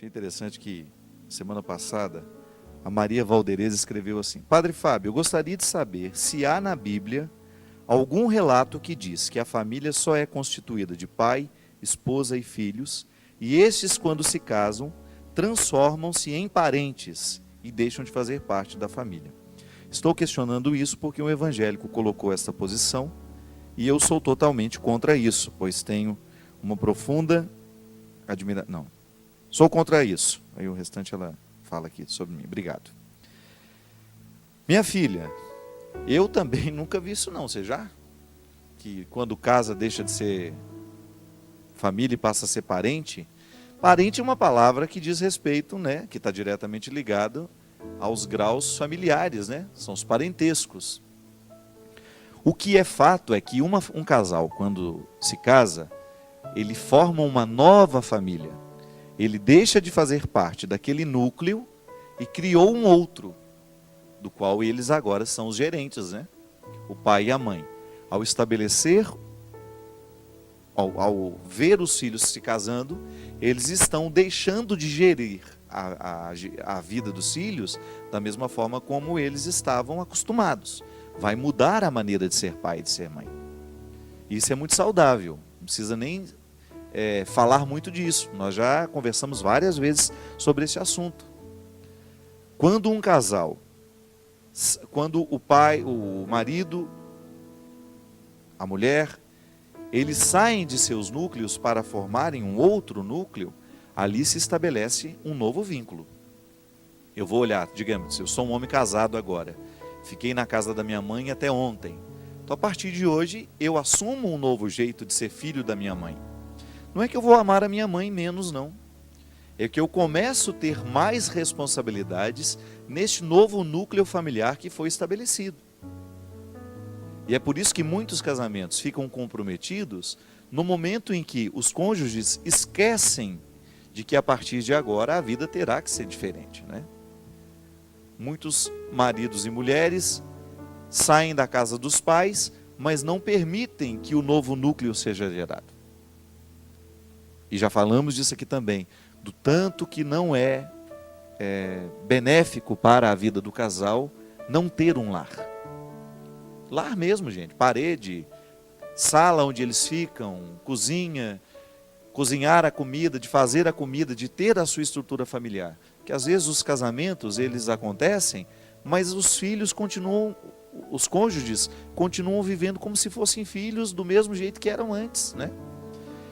Achei interessante que semana passada a Maria Valderez escreveu assim: Padre Fábio, eu gostaria de saber se há na Bíblia algum relato que diz que a família só é constituída de pai, esposa e filhos, e estes, quando se casam, transformam-se em parentes e deixam de fazer parte da família. Estou questionando isso porque um evangélico colocou essa posição e eu sou totalmente contra isso, pois tenho uma profunda admiração. Não, sou contra isso. Aí o restante ela fala aqui sobre mim. Obrigado. Minha filha, eu também nunca vi isso não. Você já? Que quando casa deixa de ser família e passa a ser parente? Parente é uma palavra que diz respeito, né? Que está diretamente ligado aos graus familiares, né? São os parentescos. O que é fato é que um casal, quando se casa, ele forma uma nova família. Ele deixa de fazer parte daquele núcleo e criou um outro, do qual eles agora são os gerentes, né? O pai e a mãe. Ao estabelecer, ao ver os filhos se casando, eles estão deixando de gerir a vida dos filhos da mesma forma como eles estavam acostumados. Vai mudar a maneira de ser pai e de ser mãe. Isso é muito saudável. Não precisa nem falar muito disso. Nós já conversamos várias vezes sobre esse assunto. Quando um casal, quando o pai, o marido, a mulher, eles saem de seus núcleos para formarem um outro núcleo, ali se estabelece um novo vínculo. Eu vou olhar, digamos, eu sou um homem casado agora, fiquei na casa da minha mãe até ontem. Então, a partir de hoje, eu assumo um novo jeito de ser filho da minha mãe. Não é que eu vou amar a minha mãe menos, não. É que eu começo a ter mais responsabilidades neste novo núcleo familiar que foi estabelecido. E é por isso que muitos casamentos ficam comprometidos no momento em que os cônjuges esquecem de que a partir de agora a vida terá que ser diferente, né? Muitos maridos e mulheres saem da casa dos pais, mas não permitem que o novo núcleo seja gerado. E já falamos disso aqui também, do tanto que não é benéfico para a vida do casal não ter um lar. Lar mesmo, gente, parede, sala onde eles ficam, cozinha, cozinhar a comida, de fazer a comida, de ter a sua estrutura familiar. Que às vezes os casamentos, eles acontecem, mas os filhos continuam, os cônjuges continuam vivendo como se fossem filhos do mesmo jeito que eram antes, né?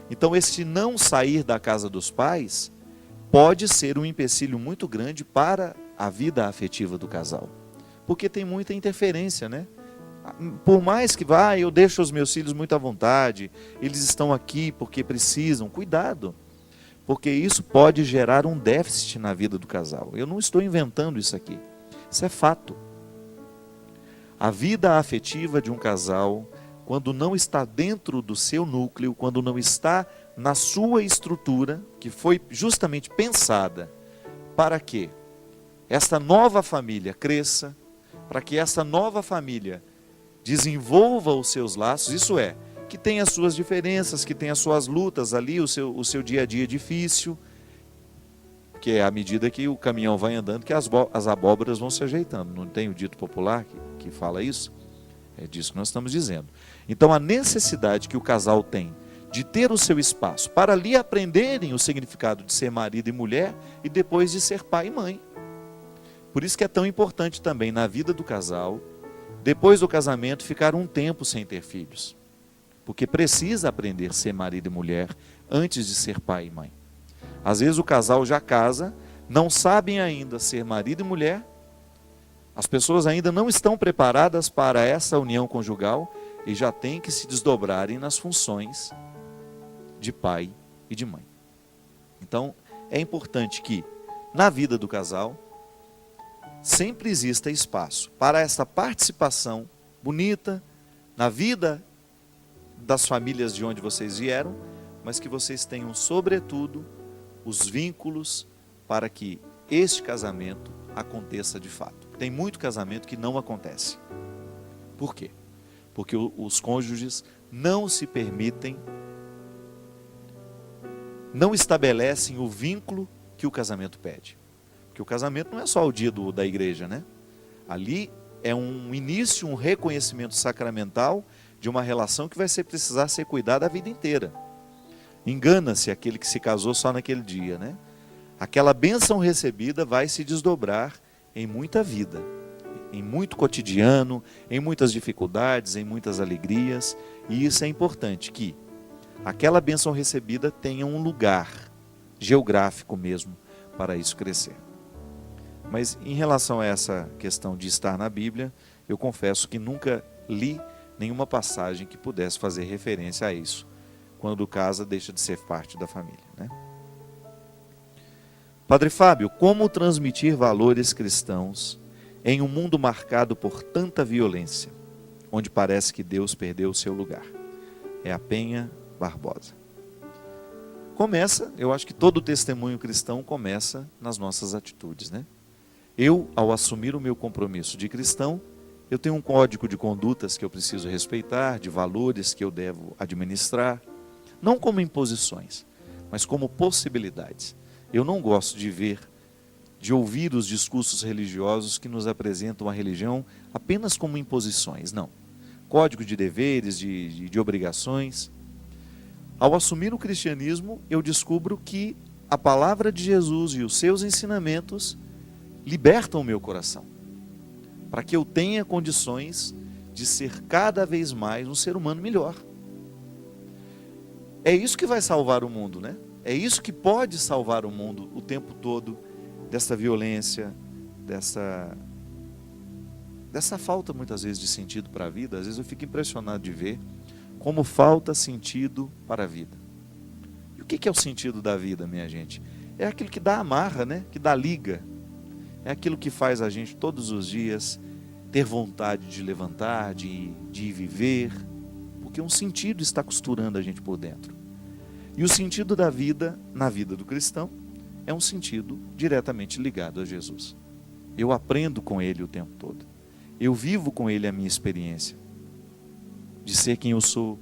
Então esse não sair da casa dos pais pode ser um empecilho muito grande para a vida afetiva do casal. Porque tem muita interferência, né? Por mais que eu deixo os meus filhos muito à vontade, eles estão aqui porque precisam, cuidado, porque isso pode gerar um déficit na vida do casal. Eu não estou inventando isso aqui, isso é fato. A vida afetiva de um casal, quando não está dentro do seu núcleo, quando não está na sua estrutura, que foi justamente pensada para que esta nova família cresça, para que essa nova família desenvolva os seus laços, isso é, que tem as suas diferenças, que tem as suas lutas ali, o seu dia a dia difícil, que é à medida que o caminhão vai andando, que as abóboras vão se ajeitando. Não tem o dito popular que fala isso? É disso que nós estamos dizendo. Então a necessidade que o casal tem de ter o seu espaço para ali aprenderem o significado de ser marido e mulher e depois de ser pai e mãe. Por isso que é tão importante também na vida do casal, depois do casamento, ficar um tempo sem ter filhos. Porque precisa aprender a ser marido e mulher antes de ser pai e mãe. Às vezes o casal já casa, não sabem ainda ser marido e mulher, as pessoas ainda não estão preparadas para essa união conjugal e já têm que se desdobrarem nas funções de pai e de mãe. Então, é importante que, na vida do casal, sempre exista espaço para essa participação bonita na vida das famílias de onde vocês vieram, mas que vocês tenham, sobretudo, os vínculos para que este casamento aconteça de fato. Tem muito casamento que não acontece. Por quê? Porque os cônjuges não se permitem, não estabelecem o vínculo que o casamento pede. Porque o casamento não é só o dia da igreja, né? Ali é um início, um reconhecimento sacramental de uma relação que vai precisar ser cuidada a vida inteira. Engana-se aquele que se casou só naquele dia, né? Aquela bênção recebida vai se desdobrar em muita vida, em muito cotidiano, em muitas dificuldades, em muitas alegrias. E isso é importante, que aquela bênção recebida tenha um lugar geográfico mesmo para isso crescer. Mas em relação a essa questão de estar na Bíblia, eu confesso que nunca li nenhuma passagem que pudesse fazer referência a isso, quando casa deixa de ser parte da família, né? Padre Fábio, como transmitir valores cristãos em um mundo marcado por tanta violência, onde parece que Deus perdeu o seu lugar? É a Penha Barbosa. Eu acho que todo testemunho cristão começa nas nossas atitudes, né? Eu, ao assumir o meu compromisso de cristão, eu tenho um código de condutas que eu preciso respeitar, de valores que eu devo administrar, não como imposições, mas como possibilidades. Eu não gosto de ouvir os discursos religiosos que nos apresentam a religião apenas como imposições, não. Código de deveres, de obrigações. Ao assumir o cristianismo, eu descubro que a palavra de Jesus e os seus ensinamentos libertam o meu coração, para que eu tenha condições de ser cada vez mais um ser humano melhor. É isso que vai salvar o mundo, né? É isso que pode salvar o mundo o tempo todo dessa violência, dessa falta muitas vezes de sentido para a vida. Às vezes eu fico impressionado de ver como falta sentido para a vida. E o que é o sentido da vida, minha gente? É aquilo que dá amarra, né? Que dá liga. É aquilo que faz a gente todos os dias ter vontade de levantar, de viver, porque um sentido está costurando a gente por dentro. E o sentido da vida, na vida do cristão, é um sentido diretamente ligado a Jesus. Eu aprendo com Ele o tempo todo. Eu vivo com Ele a minha experiência de ser quem eu sou,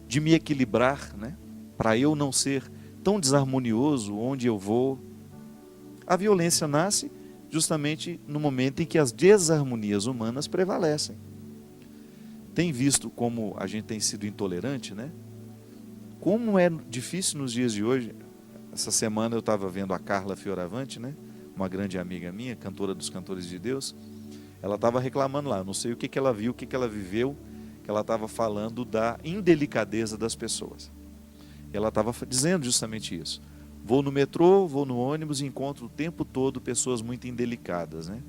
de me equilibrar, né? Para eu não ser tão desarmonioso onde eu vou. A violência nasce justamente no momento em que as desarmonias humanas prevalecem. Tem visto como a gente tem sido intolerante, né? Como é difícil nos dias de hoje. Essa semana eu estava vendo a Carla Fioravante, né? Uma grande amiga minha, cantora dos Cantores de Deus. Ela estava reclamando lá, não sei o que ela viu, o que ela viveu, que ela estava falando da indelicadeza das pessoas. Ela estava dizendo justamente isso. Vou no metrô, vou no ônibus e encontro o tempo todo pessoas muito indelicadas, né?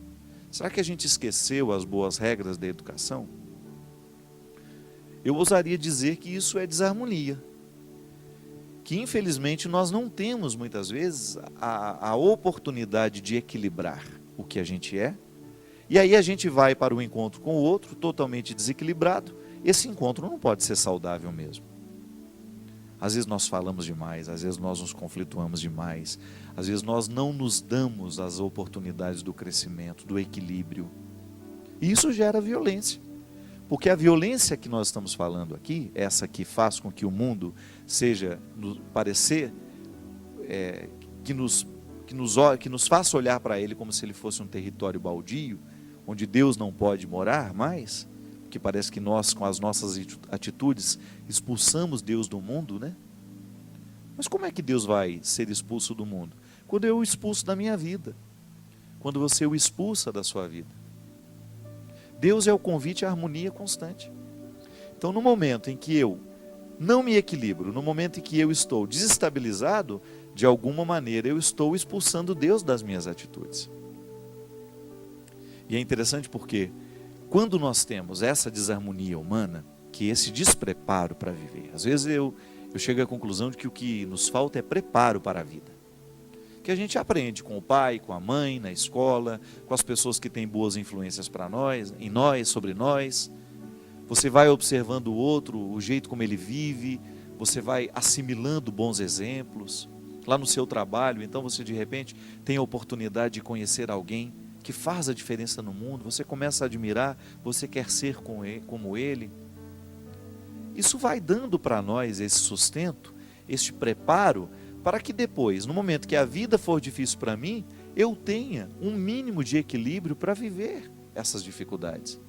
Será que a gente esqueceu as boas regras da educação? Eu ousaria dizer que isso é desarmonia. Que infelizmente nós não temos muitas vezes a oportunidade de equilibrar o que a gente é. E aí a gente vai para o encontro com o outro totalmente desequilibrado. Esse encontro não pode ser saudável mesmo. Às vezes nós falamos demais, às vezes nós nos conflituamos demais, às vezes nós não nos damos as oportunidades do crescimento, do equilíbrio. E isso gera violência. Porque a violência que nós estamos falando aqui, essa que faz com que o mundo seja, parecer, que nos faça olhar para ele como se ele fosse um território baldio, onde Deus não pode morar mais, que parece que nós, com as nossas atitudes, expulsamos Deus do mundo, né? Mas como é que Deus vai ser expulso do mundo? Quando eu o expulso da minha vida, quando você o expulsa da sua vida. Deus é o convite à harmonia constante. Então, no momento em que eu não me equilibro, no momento em que eu estou desestabilizado, de alguma maneira eu estou expulsando Deus das minhas atitudes. E é interessante porque quando nós temos essa desarmonia humana, que esse despreparo para viver, às vezes eu chego à conclusão de que o que nos falta é preparo para a vida. Que a gente aprende com o pai, com a mãe, na escola, com as pessoas que têm boas influências para nós, em nós, sobre nós. Você vai observando o outro, o jeito como ele vive, você vai assimilando bons exemplos. Lá no seu trabalho, então você de repente tem a oportunidade de conhecer alguém que faz a diferença no mundo, você começa a admirar, você quer ser como ele. Isso vai dando para nós esse sustento, este preparo, para que depois, no momento que a vida for difícil para mim, eu tenha um mínimo de equilíbrio para viver essas dificuldades.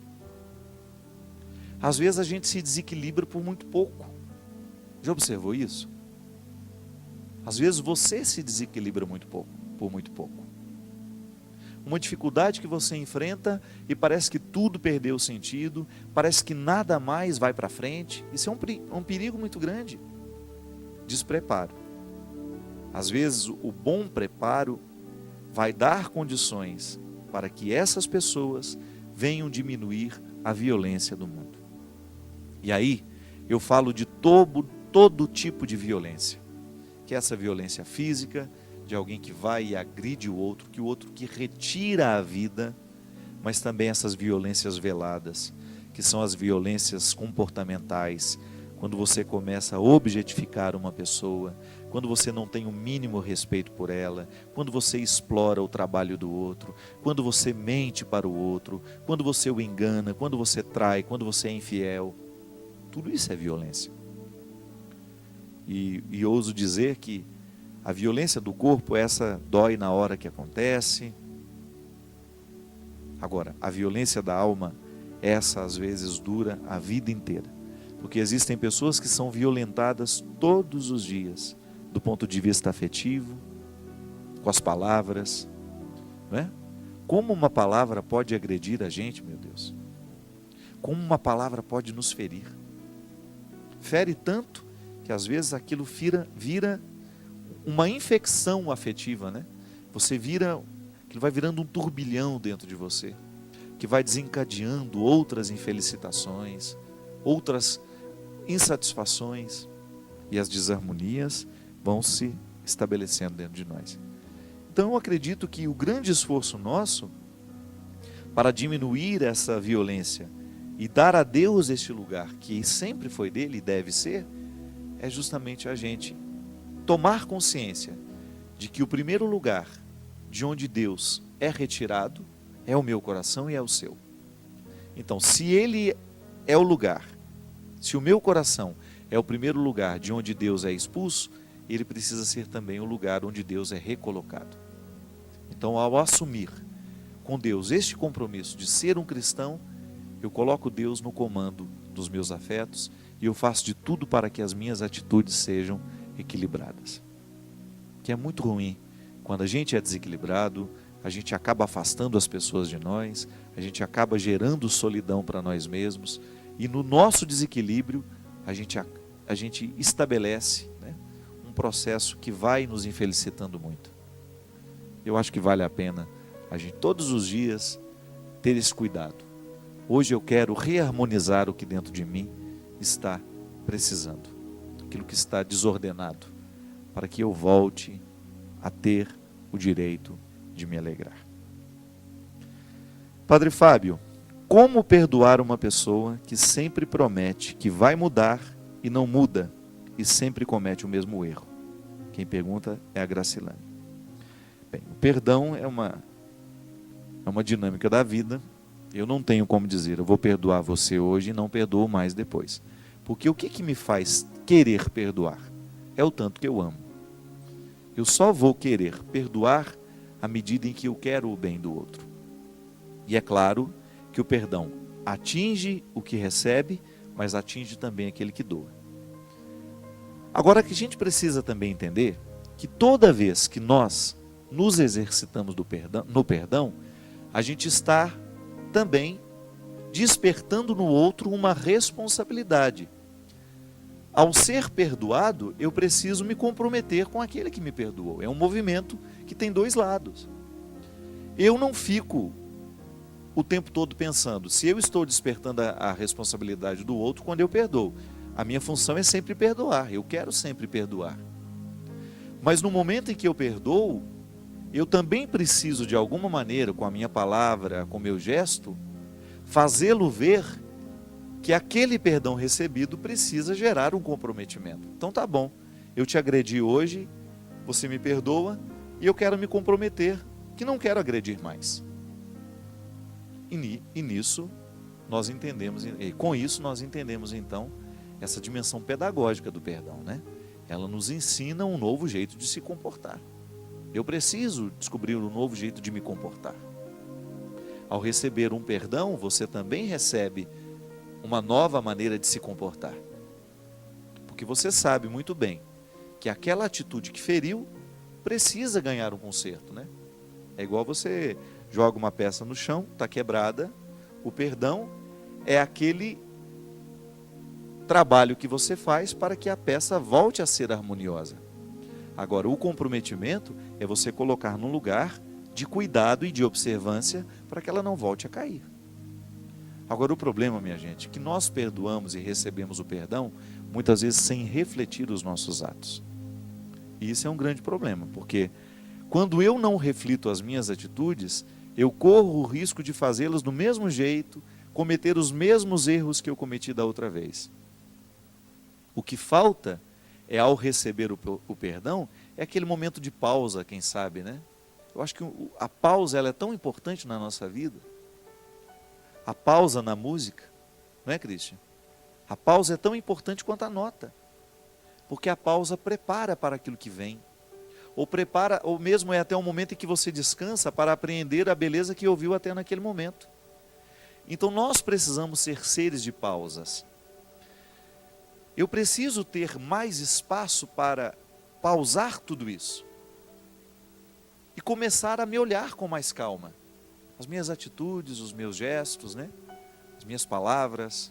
Às vezes a gente se desequilibra por muito pouco. Já observou isso? Às vezes você se desequilibra muito pouco, por muito pouco. Uma dificuldade que você enfrenta e parece que tudo perdeu o sentido, parece que nada mais vai para frente. Isso é um perigo muito grande. Despreparo. Às vezes o bom preparo vai dar condições para que essas pessoas venham diminuir a violência do mundo. E aí eu falo de todo tipo de violência, que é essa violência física, de alguém que vai e agride o outro que retira a vida, mas também essas violências veladas, que são as violências comportamentais, quando você começa a objetificar uma pessoa, quando você não tem o mínimo respeito por ela, quando você explora o trabalho do outro, quando você mente para o outro, quando você o engana, quando você trai, quando você é infiel, tudo isso é violência. E ouso dizer que a violência do corpo, essa dói na hora que acontece. Agora, a violência da alma, essa às vezes dura a vida inteira. Porque existem pessoas que são violentadas todos os dias, do ponto de vista afetivo, com as palavras, não é? Como uma palavra pode agredir a gente, meu Deus? Como uma palavra pode nos ferir? Fere tanto que às vezes aquilo vira uma infecção afetiva, né? Aquilo vai virando um turbilhão dentro de você, que vai desencadeando outras infelicitações, outras insatisfações, e as desarmonias vão se estabelecendo dentro de nós. Então eu acredito que o grande esforço nosso para diminuir essa violência e dar a Deus este lugar que sempre foi dele e deve ser, é justamente a gente tomar consciência de que o primeiro lugar de onde Deus é retirado é o meu coração e é o seu. Então, se ele é o lugar, se o meu coração é o primeiro lugar de onde Deus é expulso, ele precisa ser também o lugar onde Deus é recolocado. Então, ao assumir com Deus este compromisso de ser um cristão, eu coloco Deus no comando dos meus afetos e eu faço de tudo para que as minhas atitudes sejam equilibradas. Que é muito ruim quando a gente é desequilibrado, a gente acaba afastando as pessoas de nós, a gente acaba gerando solidão para nós mesmos, e no nosso desequilíbrio a gente estabelece, né, um processo que vai nos infelicitando muito. Eu acho que vale a pena a gente todos os dias ter esse cuidado. Hoje eu quero reharmonizar o que dentro de mim está precisando, aquilo que está desordenado, para que eu volte a ter o direito de me alegrar. Padre Fábio, como perdoar uma pessoa que sempre promete que vai mudar e não muda e sempre comete o mesmo erro? Quem pergunta é a Gracilane. Bem, o perdão é uma dinâmica da vida. Eu não tenho como dizer, eu vou perdoar você hoje e não perdoo mais depois. Porque o que me faz querer perdoar? É o tanto que eu amo. Eu só vou querer perdoar à medida em que eu quero o bem do outro. E é claro que o perdão atinge o que recebe, mas atinge também aquele que doa. Agora, que a gente precisa também entender que toda vez que nós nos exercitamos no perdão, a gente está também despertando no outro uma responsabilidade. Ao ser perdoado, eu preciso me comprometer com aquele que me perdoou. É um movimento que tem dois lados. Eu não fico o tempo todo pensando, se eu estou despertando a responsabilidade do outro quando eu perdoo. A minha função é sempre perdoar, eu quero sempre perdoar. Mas no momento em que eu perdoo, eu também preciso de alguma maneira, com a minha palavra, com o meu gesto, fazê-lo ver que aquele perdão recebido precisa gerar um comprometimento. Então tá bom, eu te agredi hoje, você me perdoa e eu quero me comprometer que não quero agredir mais. E nisso nós entendemos, e com isso nós entendemos então essa dimensão pedagógica do perdão, né? ela nos ensina um novo jeito de se comportar. Eu preciso descobrir um novo jeito de me comportar. Ao receber um perdão, você também recebe uma nova maneira de se comportar. Porque você sabe muito bem que aquela atitude que feriu precisa ganhar um conserto, né? É igual você joga uma peça no chão, está quebrada. O perdão é aquele trabalho que você faz para que a peça volte a ser harmoniosa. Agora, o comprometimento é você colocar num lugar de cuidado e de observância para que ela não volte a cair. Agora, o problema, minha gente, é que nós perdoamos e recebemos o perdão muitas vezes sem refletir os nossos atos. E isso é um grande problema, porque quando eu não reflito as minhas atitudes, eu corro o risco de fazê-las do mesmo jeito, cometer os mesmos erros que eu cometi da outra vez. O que falta é, ao receber o perdão, é aquele momento de pausa, quem sabe, né? Eu acho que a pausa ela é tão importante na nossa vida. A pausa na música, não é, Christian? A pausa é tão importante quanto a nota. Porque a pausa prepara para aquilo que vem. Ou prepara, ou mesmo é até um momento em que você descansa para apreender a beleza que ouviu até naquele momento. Então nós precisamos ser seres de pausas. Eu preciso ter mais espaço para pausar tudo isso. E começar a me olhar com mais calma. As minhas atitudes, os meus gestos, né? As minhas palavras.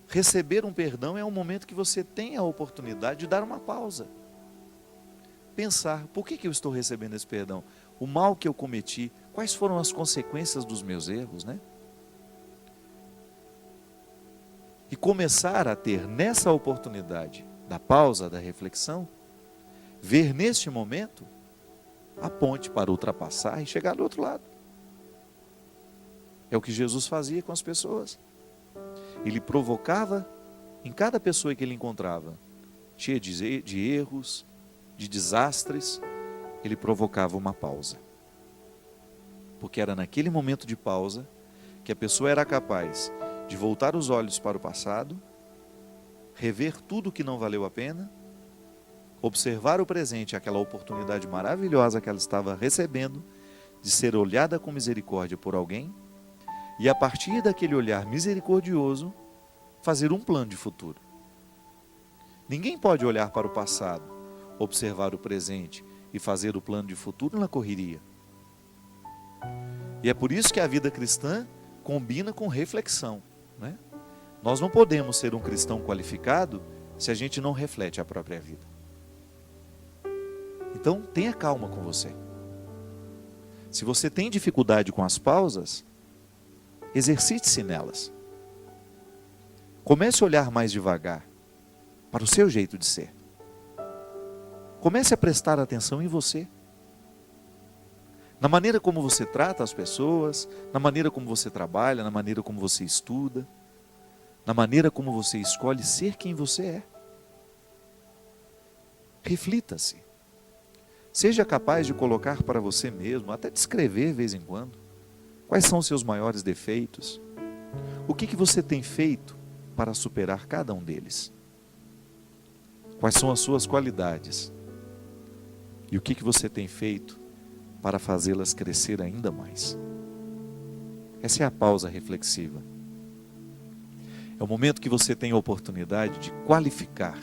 Receber um perdão é um momento que você tem a oportunidade de dar uma pausa. Pensar, por que eu estou recebendo esse perdão? O mal que eu cometi, quais foram as consequências dos meus erros, né? E começar a ter nessa oportunidade da pausa, da reflexão, ver neste momento a ponte para ultrapassar e chegar do outro lado. É o que Jesus fazia com as pessoas. Ele provocava em cada pessoa que ele encontrava, cheia de erros, de desastres, ele provocava uma pausa. Porque era naquele momento de pausa que a pessoa era capaz de voltar os olhos para o passado, rever tudo que não valeu a pena, observar o presente, aquela oportunidade maravilhosa que ela estava recebendo, de ser olhada com misericórdia por alguém, e a partir daquele olhar misericordioso, fazer um plano de futuro. Ninguém pode olhar para o passado, observar o presente e fazer o plano de futuro na correria. E é por isso que a vida cristã combina com reflexão, né? Nós não podemos ser um cristão qualificado se a gente não reflete a própria vida. Então, tenha calma com você. Se você tem dificuldade com as pausas, exercite-se nelas. Comece a olhar mais devagar para o seu jeito de ser. Comece a prestar atenção em você. Na maneira como você trata as pessoas, na maneira como você trabalha, na maneira como você estuda, na maneira como você escolhe ser quem você é. Reflita-se. Seja capaz de colocar para você mesmo, até descrever de vez em quando, quais são os seus maiores defeitos, o que você tem feito para superar cada um deles, quais são as suas qualidades e o que você tem feito para fazê-las crescer ainda mais. Essa é a pausa reflexiva. É o momento que você tem a oportunidade de qualificar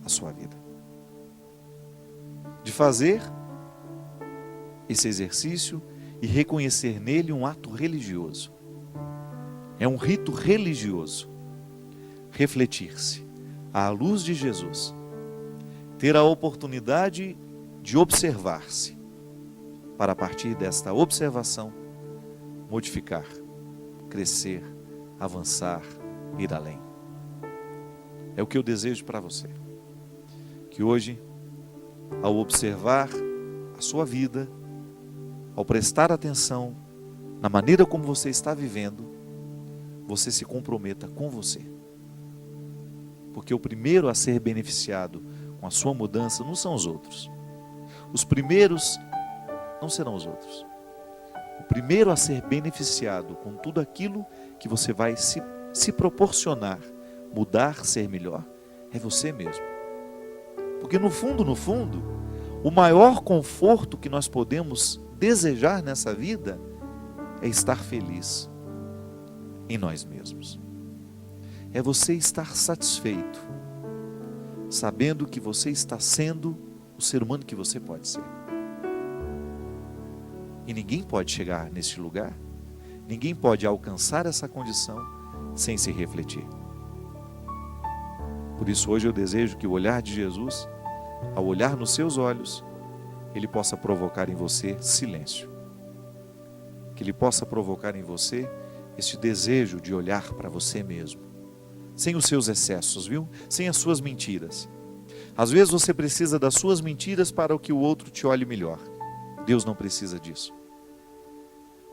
a sua vida, de fazer esse exercício e reconhecer nele um ato religioso. É um rito religioso. Refletir-se à luz de Jesus, ter a oportunidade de observar-se, para a partir desta observação modificar, crescer, avançar, ir além. É o que eu desejo para você. Que hoje, ao observar a sua vida, ao prestar atenção na maneira como você está vivendo, você se comprometa com você. Porque o primeiro a ser beneficiado com a sua mudança não são os outros. Os primeiros não serão os outros. O primeiro a ser beneficiado com tudo aquilo que você vai se proporcionar, mudar, ser melhor, É você mesmo. Porque no fundo, o maior conforto que nós podemos desejar nessa vida é estar feliz em nós mesmos. É você estar satisfeito, sabendo que você está sendo o ser humano que você pode ser. E ninguém pode chegar neste lugar, ninguém pode alcançar essa condição sem se refletir. Por isso hoje eu desejo que o olhar de Jesus, ao olhar nos seus olhos, ele possa provocar em você silêncio. Que ele possa provocar em você este desejo de olhar para você mesmo, sem os seus excessos, viu? Sem as suas mentiras. Às vezes você precisa das suas mentiras para que o outro te olhe melhor. Deus não precisa disso.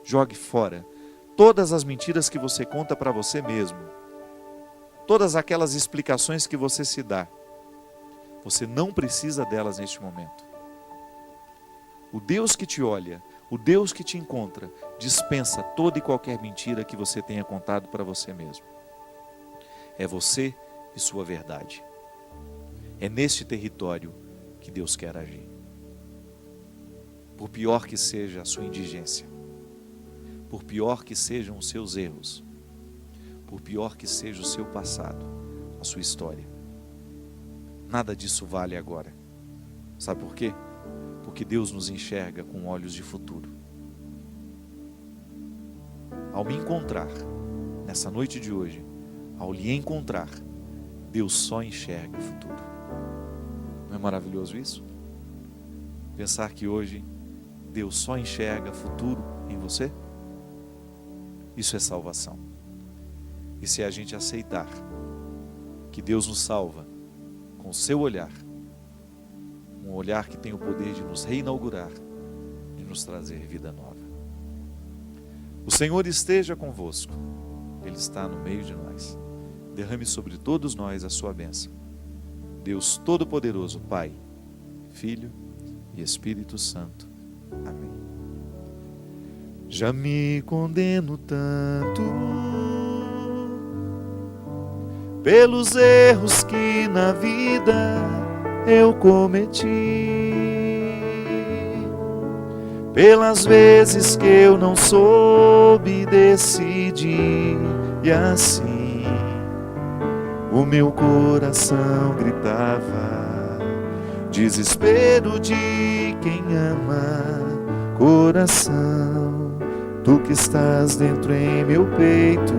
Jogue fora todas as mentiras que você conta para você mesmo. Todas aquelas explicações que você se dá. Você não precisa delas neste momento. O Deus que te olha, o Deus que te encontra, dispensa toda e qualquer mentira que você tenha contado para você mesmo. É você e sua verdade. É neste território que Deus quer agir. Por pior que seja a sua indigência, por pior que sejam os seus erros, por pior que seja o seu passado, a sua história, nada disso vale agora. Sabe por quê? Porque Deus nos enxerga com olhos de futuro. Ao me encontrar, nessa noite de hoje, ao lhe encontrar, Deus só enxerga o futuro. Não é maravilhoso isso? Pensar que hoje Deus só enxerga futuro em você? Isso é salvação. E se a gente aceitar que Deus nos salva com o seu olhar, um olhar que tem o poder de nos reinaugurar, de nos trazer vida nova. O Senhor esteja convosco, Ele está no meio de nós. Derrame sobre todos nós a sua bênção. Deus Todo-Poderoso, Pai, Filho e Espírito Santo. Amém. Já me condeno tanto pelos erros que na vida eu cometi, pelas vezes que eu não soube decidir, e assim o meu coração gritava, desespero de quem ama. Coração, tu que estás dentro em meu peito,